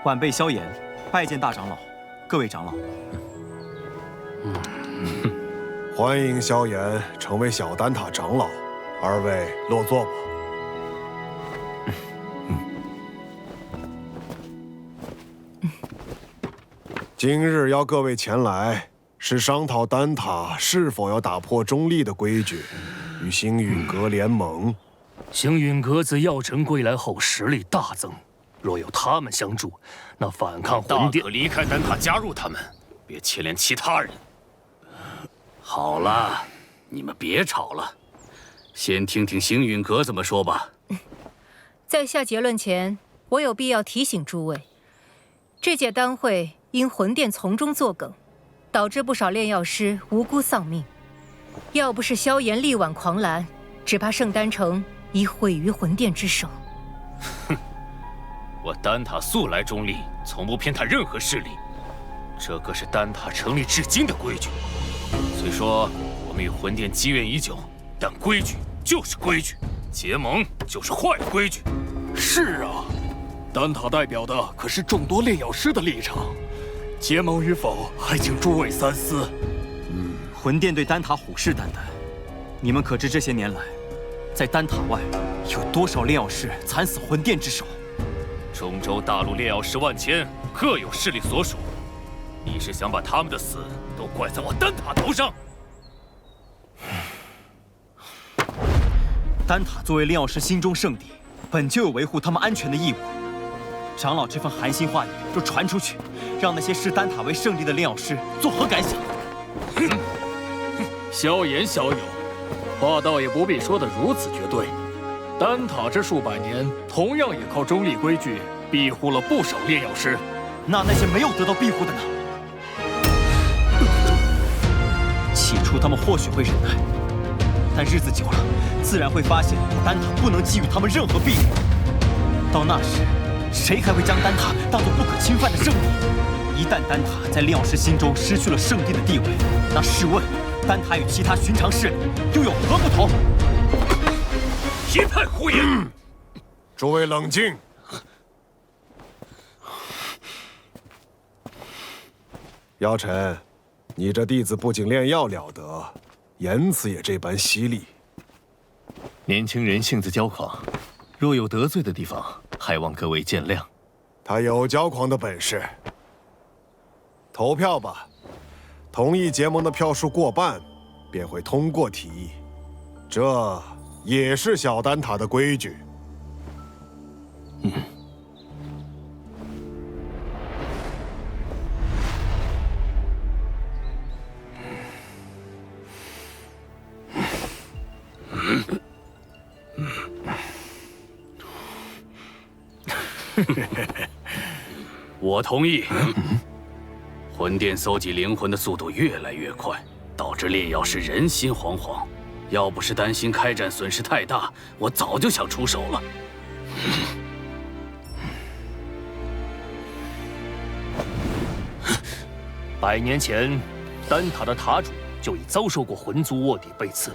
晚辈萧炎，拜见大长老，各位长老。欢迎萧炎成为小丹塔长老，二位落座吧。今日邀各位前来，是商讨丹塔是否要打破中立的规矩，与星陨阁联盟。星陨阁自药尘归来后实力大增。 若有他们相助，那反抗魂殿，大可离开丹塔，加入他们，别牵连其他人。好了，你们别吵了，先听听星陨阁怎么说吧。在下结论前，我有必要提醒诸位，这届丹会因魂殿从中作梗，导致不少炼药师无辜丧命。要不是萧炎力挽狂澜，只怕圣丹城已毁于魂殿之手。哼。 我丹塔素来中立，从不偏袒任何势力，这可是丹塔成立至今的规矩。虽说我们与魂殿积怨已久，但规矩就是规矩，结盟就是坏的规矩。是啊，丹塔代表的可是众多炼药师的立场，结盟与否还请诸位三思。魂殿对丹塔虎视眈眈，你们可知这些年来，在丹塔外有多少炼药师惨死魂殿之手？ 中州大陆炼药师万千，各有势力所属。你是想把他们的死都怪在我丹塔头上？丹塔作为炼药师心中圣地，本就有维护他们安全的义务。长老这番寒心话语若传出去，让那些视丹塔为圣地的炼药师作何感想？萧炎小友，话倒也不必说得如此绝对。 丹塔这数百年，同样也靠中立规矩庇护了不少炼药师。那些没有得到庇护的呢？起初他们或许会忍耐，但日子久了，自然会发现丹塔不能给予他们任何庇护。到那时，谁还会将丹塔当作不可侵犯的圣地？一旦丹塔在炼药师心中失去了圣地的地位，那试问，丹塔与其他寻常势力又有何不同？ 一派胡言！诸位冷静。姚晨，你这弟子不仅炼药了得，言辞也这般犀利。年轻人性子骄狂，若有得罪的地方，还望各位见谅。他有骄狂的本事。投票吧，同意结盟的票数过半，便会通过提议。这。 也是小丹塔的规矩。我同意。魂殿搜集灵魂的速度越来越快，导致炼药师人心惶惶。 要不是担心开战损失太大，我早就想出手了。100年前，丹塔的塔主就已遭受过魂族卧底背刺，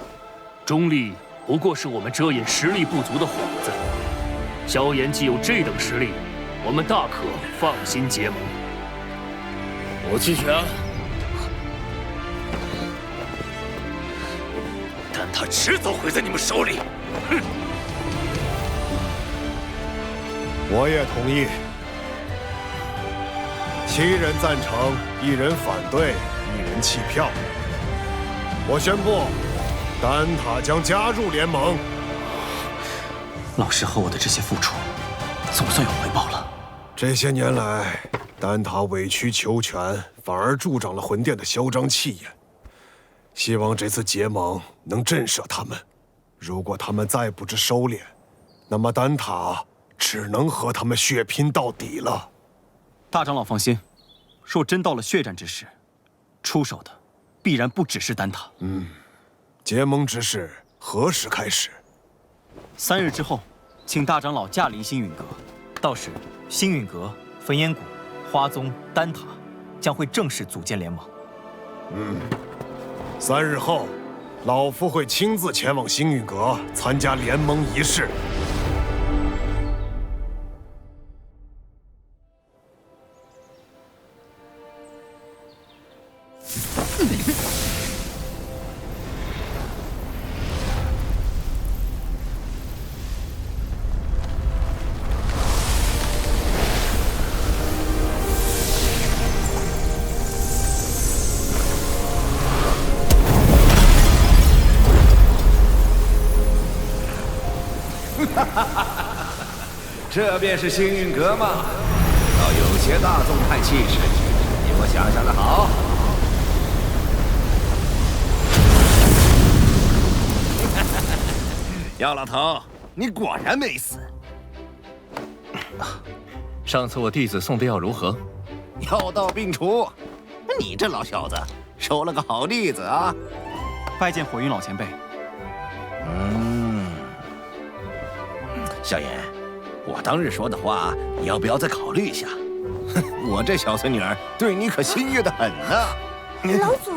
中立不过是我们遮掩实力不足的幌子。萧炎既有这等实力，我们大可放心结盟。我弃权。 但他迟早毁在你们手里。哼！我也同意。7人赞成，1人反对，1人弃票。我宣布，丹塔将加入联盟。老师和我的这些付出，总算有回报了。这些年来，丹塔委曲求全，反而助长了魂殿的嚣张气焰。 希望这次结盟能震慑他们。如果他们再不知收敛，那么丹塔只能和他们血拼到底了。大长老放心，若真到了血战之时，出手的必然不只是丹塔。结盟之事何时开始？3日之后，请大长老驾临星陨阁。到时，星陨阁、焚烟谷、花宗、丹塔将会正式组建联盟。3日后，老夫会亲自前往星陨阁参加联盟仪式。这便是星陨阁吗？倒有些大宗派气势，比我想象的好。姚老头，你果然没死。上次我弟子送的药如何？药到病除，你这老小子收了个好弟子啊！拜见火云老前辈。萧炎，我当日说的话，你要不要再考虑一下？哼，我这小孙女儿对你可心悦的很呢。老祖，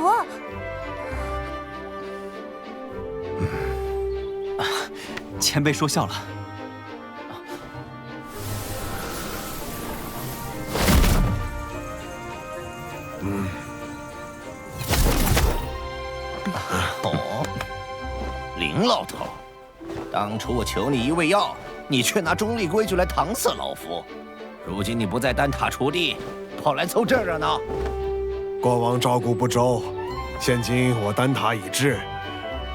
前辈说笑了。林老头，当初我求你一味药，你却拿中立规矩来搪塞老夫。如今你不在丹塔锄地，跑来凑这热闹。过往照顾不周，现今我丹塔已至，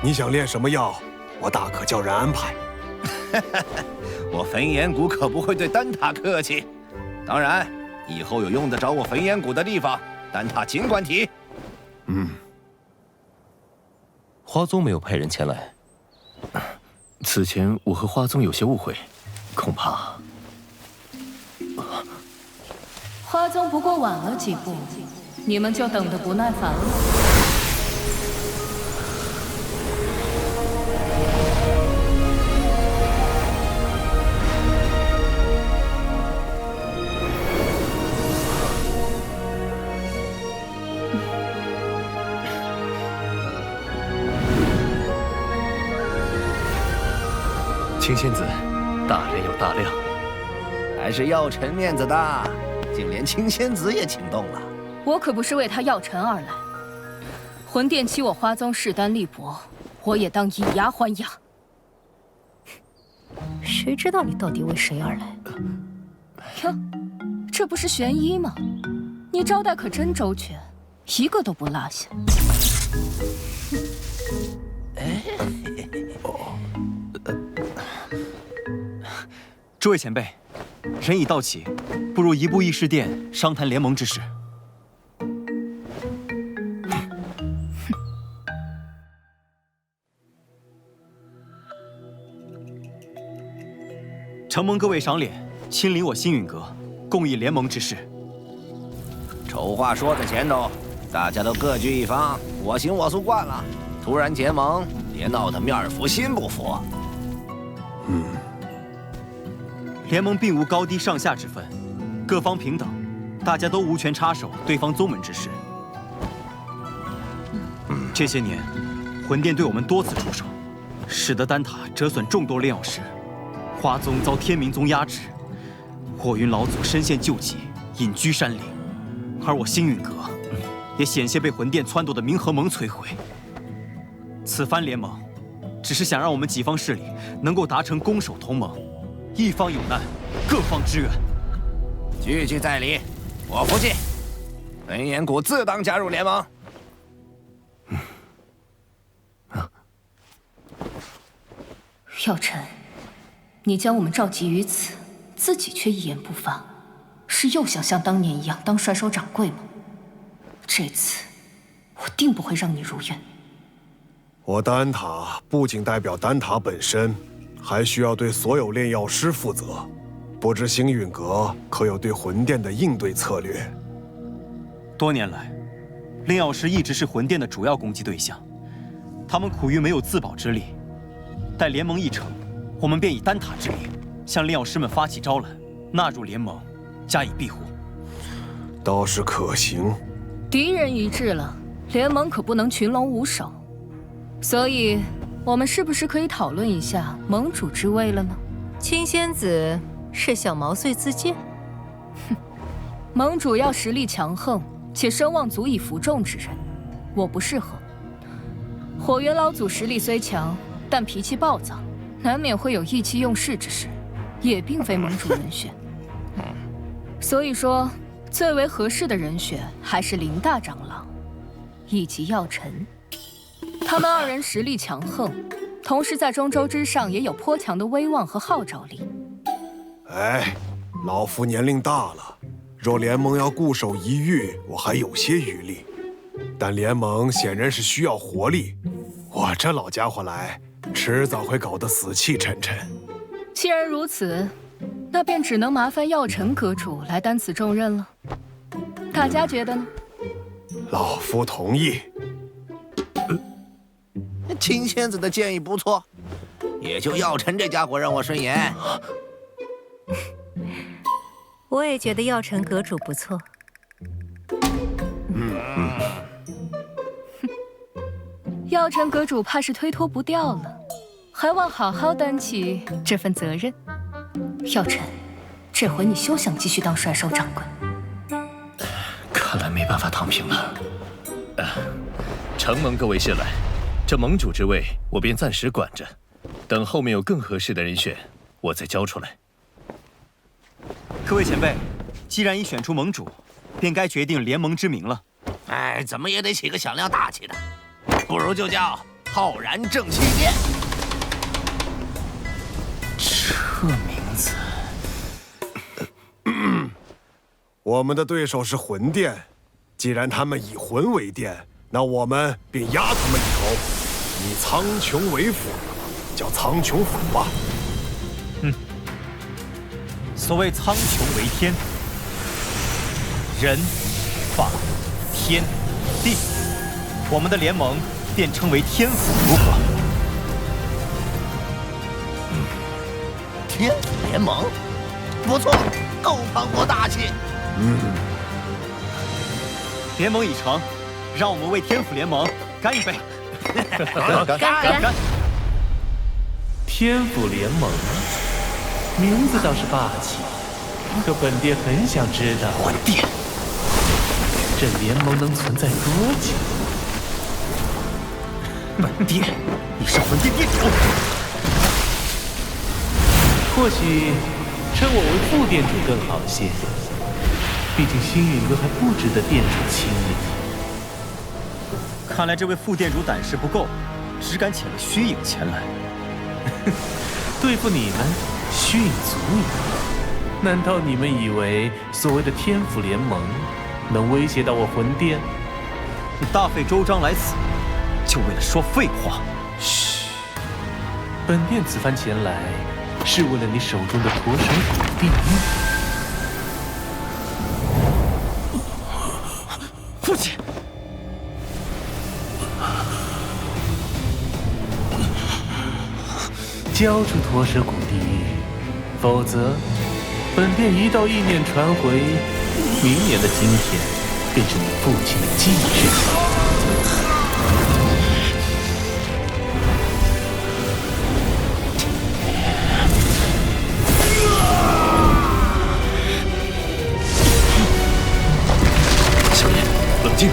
你想练什么药，我大可叫人安排。我焚炎谷可不会对丹塔客气。当然，以后有用得着我焚炎谷的地方，丹塔尽管提。花宗没有派人前来。此前我和花宗有些误会，恐怕花宗不过晚了几步，你们就等得不耐烦了。青仙子，大人有大量，还是药尘面子大，竟连青仙子也请动了。我可不是为他药尘而来，魂殿欺我花宗势单力薄，我也当以牙还牙。谁知道你到底为谁而来？哟，这不是玄一吗？你招待可真周全，一个都不落下。诸位前辈，人已到齐，不如移步议事殿商谈联盟之事。承蒙各位赏脸，亲临我星陨阁，共议联盟之事。丑话说在前头，大家都各据一方，我行我素惯了。突然结盟，别闹得面服心不服。联盟并无高低上下之分，各方平等，大家都无权插手对方宗门之事。这些年，魂殿对我们多次出手，使得丹塔折损众多炼药师，花宗遭天明宗压制，火云老祖身陷旧疾，隐居山林，而我星陨阁也险些被魂殿撺掇的冥河盟摧毁。此番联盟，只是想让我们几方势力能够达成攻守同盟。一方有难，各方支援。句句在理，我服气。焚炎谷自当加入联盟。药尘，你将我们召集于此，自己却一言不发，是又想像当年一样当帅手掌柜吗？这次，我定不会让你如愿。我丹塔不仅代表丹塔本身，还需要对所有炼药师负责。不知星陨阁可有对魂殿的应对策略？多年来，炼药师一直是魂殿的主要攻击对象，他们苦于没有自保之力。待联盟一成，我们便以丹塔之力向炼药师们发起招揽，纳入联盟，加以庇护。倒是可行。敌人一致了，联盟可不能群龙无首，所以，我们是不是可以讨论一下盟主之位了呢？青仙子是想毛遂自荐？哼，盟主要实力强横且声望足以服众之人，我不适合。火元老祖实力虽强，但脾气暴躁，难免会有意气用事之时，也并非盟主人选。所以说，最为合适的人选还是林大长老以及药尘。他们二人实力强横，同时在中州之上也有颇强的威望和号召力。哎，老夫年龄大了，若联盟要固守一域，我还有些余力。但联盟显然是需要活力，我这老家伙来，迟早会搞得死气沉沉。既然如此，那便只能麻烦药尘阁主来担此重任了。大家觉得呢？老夫同意。青仙子的建议不错，也就药尘这家伙让我顺眼。我也觉得药尘阁主不错。药尘阁主怕是推脱不掉了，还望好好担起这份责任。药尘，这回你休想继续当帅兽掌柜。看来没办法躺平了。承蒙各位信赖，这盟主之位我便暂时管着，等后面有更合适的人选，我再交出来。各位前辈，既然已选出盟主，便该决定联盟之名了。哎，怎么也得起个响亮大气的，不如就叫浩然正气殿。这名字，我们的对手是魂殿，既然他们以魂为殿，那我们便压他们一头，以苍穹为辅，叫苍穹府吧。所谓苍穹为天，人、法、天、地，我们的联盟便称为天府，如何？天府联盟，不错，够磅礴大气。联盟已成，让我们为天府联盟干一杯！干！天府联盟，名字倒是霸气，可本殿很想知道，魂殿，这联盟能存在多久？本殿已是魂殿殿主，或许称我为副殿主更好些。毕竟星陨阁还不值得殿主亲临。看来这位副殿主胆识不够，只敢遣了虚影前来。对付你们，虚影足矣。难道你们以为所谓的天府联盟能威胁到我魂殿？你大费周章来此，就为了说废话？嘘，本殿此番前来，是为了你手中的驼蛇谷地狱。父亲，交出驼蛇谷地狱，否则本殿一道意念传回，明年的今天便是你父亲的忌日。冷静，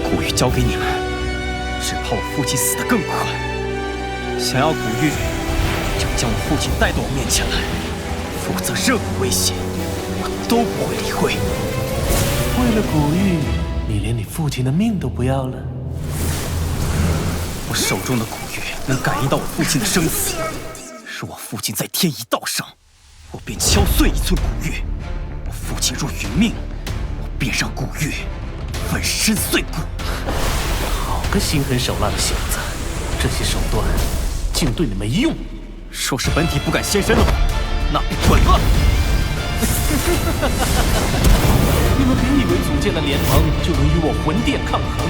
古玉交给你们，只怕我父亲死得更快。想要古玉，就将我父亲带到我面前来，否则任何威胁我都不会理会。为了古玉，你连你父亲的命都不要了？我手中的古玉能感应到我父亲的生死，若我父亲在天一道上，我便敲碎一寸古玉。父亲若殒命，我便让古玉粉身碎骨。好个心狠手辣的小子，这些手段竟对你没用。若是本体不敢现身的话，那便滚吧！你们别以为组建了联盟就能与我魂殿抗衡。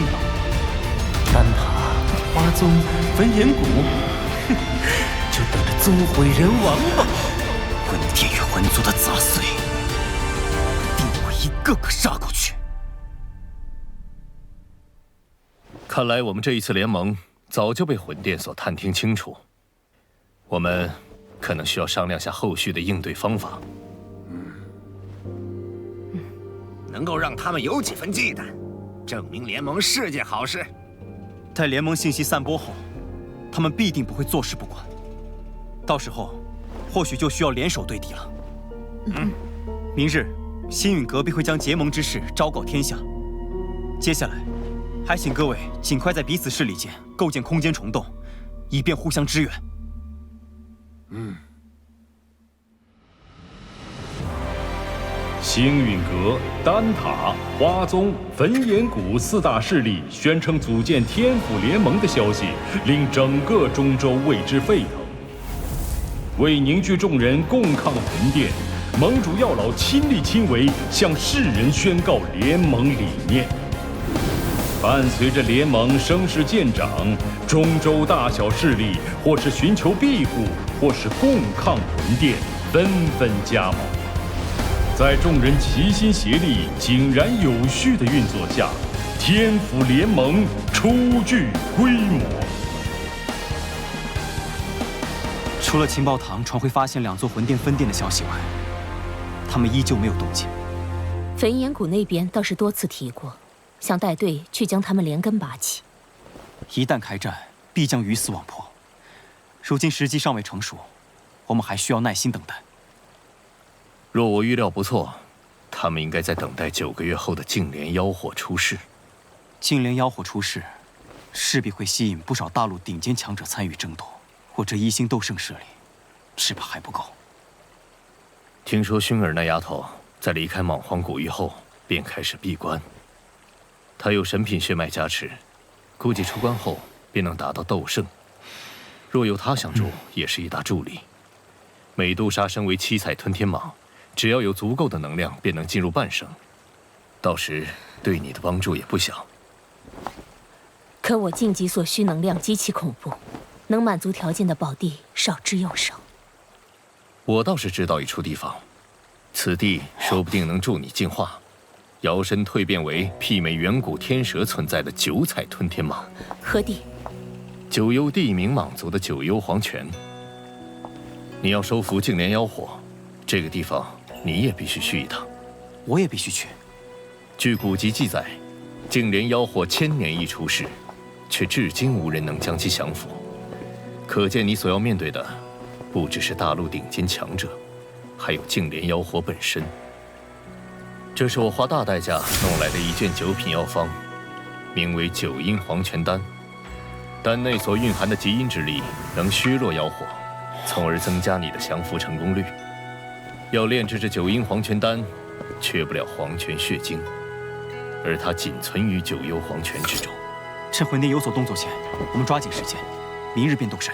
丹塔、花宗、焚炎谷，就等着宗毁人亡吧！魂殿与魂族的杂碎，个个杀过去。看来我们这一次联盟早就被魂殿所探听清楚，我们可能需要商量下后续的应对方法。能够让他们有几分忌惮，证明联盟是件好事。待联盟信息散播后，他们必定不会坐视不管。到时候，或许就需要联手对敌了。明日，星陨阁必会将结盟之事昭告天下。接下来，还请各位尽快在彼此势力间构建空间虫洞，以便互相支援。星陨阁、丹塔、花宗、焚炎谷4大势力宣称组建天府联盟的消息，令整个中州为之沸腾。为凝聚众人共抗魂殿，盟主药老亲力亲为，向世人宣告联盟理念。伴随着联盟声势渐长，中州大小势力或是寻求庇护，或是共抗魂殿，纷纷加盟。在众人齐心协力、井然有序的运作下，天府联盟初具规模。除了情报堂传回发现2座魂殿分殿的消息外，他们依旧没有动静。焚炎谷那边倒是多次提过，想带队去将他们连根拔起。一旦开战，必将鱼死网破。如今时机尚未成熟，我们还需要耐心等待。若我预料不错，他们应该在等待9个月后的净莲妖火出世。净莲妖火出世，势必会吸引不少大陆顶尖强者参与争夺。我这1星斗圣势力，只怕还不够。听说薰儿那丫头在离开莽荒古域后，便开始闭关。她有神品血脉加持，估计出关后便能达到斗圣。若有她相助，也是一大助力。美杜莎身为7彩吞天蟒，只要有足够的能量，便能进入半圣。到时对你的帮助也不小。可我晋级所需能量极其恐怖，能满足条件的宝地少之又少。我倒是知道一处地方，此地说不定能助你进化，摇身蜕变为媲美远古天蛇存在的9彩吞天蟒。何地？九幽地冥蟒族的九幽黄泉。你要收服净莲妖火，这个地方你也必须去一趟。我也必须去。据古籍记载，净莲妖火1000年一出世，却至今无人能将其降服。可见你所要面对的，不只是大陆顶尖强者，还有净莲妖火本身。这是我花大代价弄来的一卷9品药方，名为9阴黄泉丹。丹内所蕴含的极阴之力，能削弱妖火，从而增加你的降服成功率。要炼制这9阴黄泉丹，缺不了黄泉血晶，而它仅存于9幽黄泉之中。趁魂殿有所动作前，我们抓紧时间，明日便动身。